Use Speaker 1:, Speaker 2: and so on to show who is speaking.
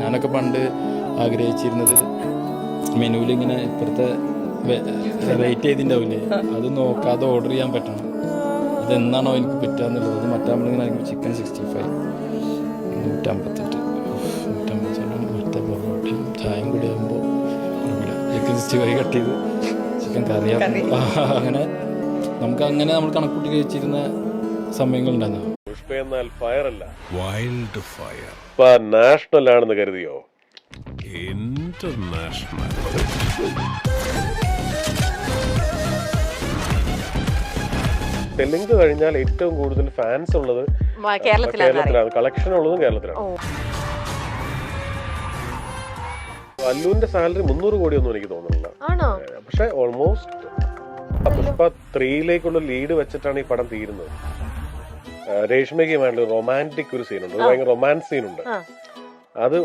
Speaker 1: ഞാനൊക്കെ പണ്ട് ആഗ്രഹിച്ചിരുന്നത് മെനുവിൽ ഇങ്ങനെ ഇപ്പോഴത്തെ റേറ്റ് ചെയ്തിട്ടുണ്ടാവില്ലേ, അത് നോക്കാതെ ഓർഡർ ചെയ്യാൻ പറ്റണം. ഇതെന്നാണോ എനിക്ക് പറ്റുക എന്നുള്ളത്. അത് മറ്റാകുമ്പോഴിങ്ങനെ ചിക്കൻ 65 158 മറ്റേ പൊറോട്ടയും ചായയും കൂടി ആകുമ്പോൾ ചിക്കൻ 65 കട്ട് ചെയ്ത് ചിക്കൻ കറിയാക്കും. അങ്ങനെ നമുക്കങ്ങനെ നമ്മൾ കണക്കൂട്ടി കഴിച്ചിരുന്ന സമയങ്ങളുണ്ടായിരുന്നു.
Speaker 2: പുഷ്പ എന്നാൽ ഫയർ അല്ല,
Speaker 3: വൈൽഡ് ഫയർ.
Speaker 2: ഇപ്പൊ നാഷണൽ ആണെന്ന് കരുതിയോ?
Speaker 3: ഇന്റർനാഷണൽ.
Speaker 2: തെലുങ്ക് കഴിഞ്ഞാൽ ഏറ്റവും കൂടുതൽ ഫാൻസ് ഉള്ളത് കേരളത്തിലാണ്, കളക്ഷൻ ഉള്ളതും കേരളത്തിലാണ്. അല്ലുവിന്റെ സാലറി 300 കോടിയൊന്നും എനിക്ക് തോന്നുന്നില്ല. പക്ഷെ ഓൾമോസ്റ്റ് പുഷ്പ 3 ലീഡ് വെച്ചിട്ടാണ് ഈ പടം തീരുന്നത്. രേഷ്മയ്ക്കുമായിട്ടുള്ള റൊമാൻറ്റിക് ഒരു സീനുണ്ട്, ഭയങ്കര റൊമാൻസ് സീനുണ്ട്. അത്